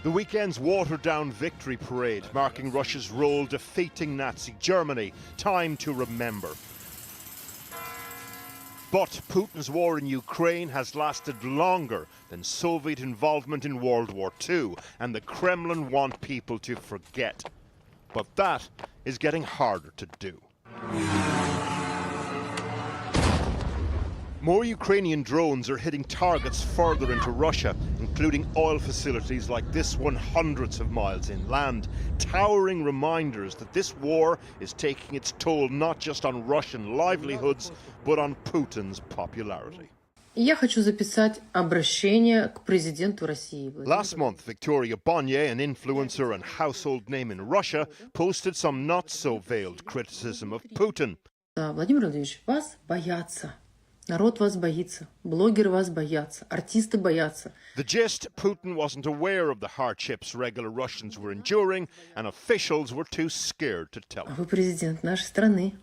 The weekend's watered-down victory parade marking Russia's role defeating Nazi Germany. Time to remember. But Putin's war in Ukraine has lasted longer than Soviet involvement in World War II, and the Kremlin want people to forget. But that is getting harder to do. More Ukrainian drones are hitting targets further into Russia, including oil facilities like this one hundreds of miles inland. Towering reminders that this war is taking its toll not just on Russian livelihoods, but on Putin's popularity. Я хочу записать обращение к президенту России. Last month, Victoria Bonnier, an influencer and household name in Russia, posted some not-so-veiled criticism of Putin. Владимир Владимирович, вас боятся. Народ вас боится, блогеры вас боятся, артисты боятся. The gist, Putin wasn't aware of the hardships regular Russians were enduring, and officials were too scared to tell him. Вы президент нашей страны.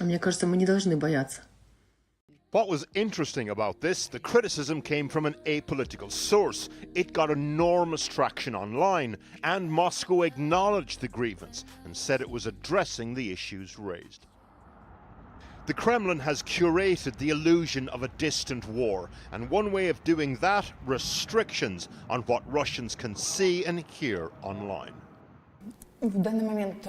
А мне кажется, мы не должны бояться. What was interesting about this, the criticism came from an apolitical source. It got enormous traction online, and Moscow acknowledged the grievance and said it was addressing the issues raised. The Kremlin has curated the illusion of a distant war, and one way of doing that, restrictions on what Russians can see and hear online. Yekaterina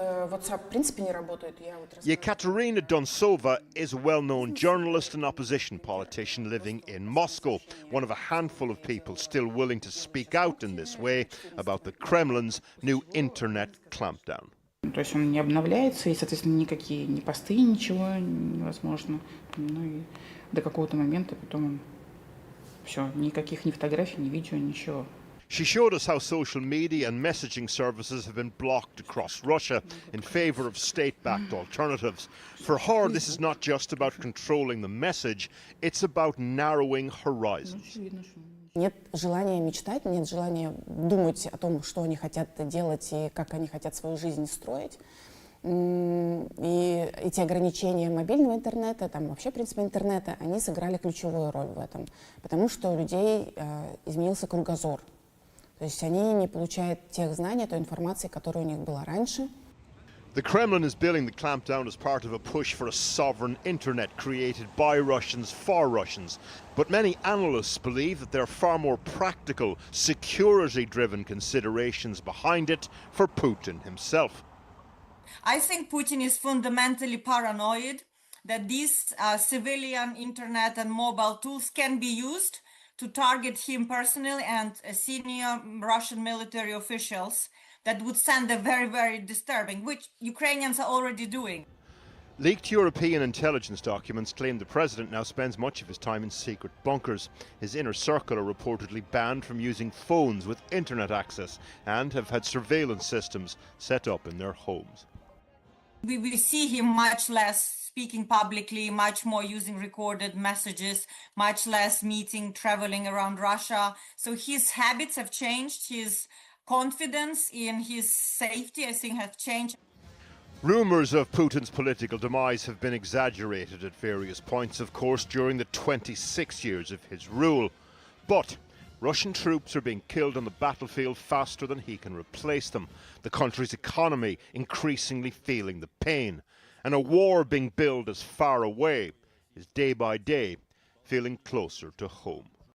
Donsova is a well-known journalist and opposition politician living in Moscow, one of a handful of people still willing to speak out in this way about the Kremlin's new internet clampdown. То есть он не обновляется, и, соответственно, никакие ни посты, ничего невозможно. Ну и до какого-то момента потом все, никаких ни фотографий, ни видео, ничего. She showed us how social media and messaging services have been blocked across Russia in favor of state-backed alternatives. For her, this is not just about controlling the message, it's about narrowing horizons. Нет желания мечтать, нет желания думать о том, что они хотят делать и как они хотят свою жизнь строить. И эти ограничения мобильного интернета, там вообще, в принципе, интернета, они сыграли ключевую роль в этом. Потому что у людей изменился кругозор. То есть они не получают тех знаний, той информации, которая у них была раньше. The Kremlin is billing the clampdown as part of a push for a sovereign internet created by Russians for Russians. But many analysts believe that there are far more practical, security-driven considerations behind it for Putin himself. I think Putin is fundamentally paranoid that these civilian internet and mobile tools can be used to target him personally and senior Russian military officials. That would send a very, very disturbing, which Ukrainians are already doing. Leaked European intelligence documents claim the president now spends much of his time in secret bunkers. His inner circle are reportedly banned from using phones with internet access and have had surveillance systems set up in their homes. We see him much less speaking publicly, much more using recorded messages, much less meeting, traveling around Russia. So his habits have changed. His confidence in his safety, I think, have changed. Rumours of Putin's political demise have been exaggerated at various points, of course, during the 26 years of his rule. But Russian troops are being killed on the battlefield faster than he can replace them. The country's economy increasingly feeling the pain. And a war being billed as far away is day by day feeling closer to home.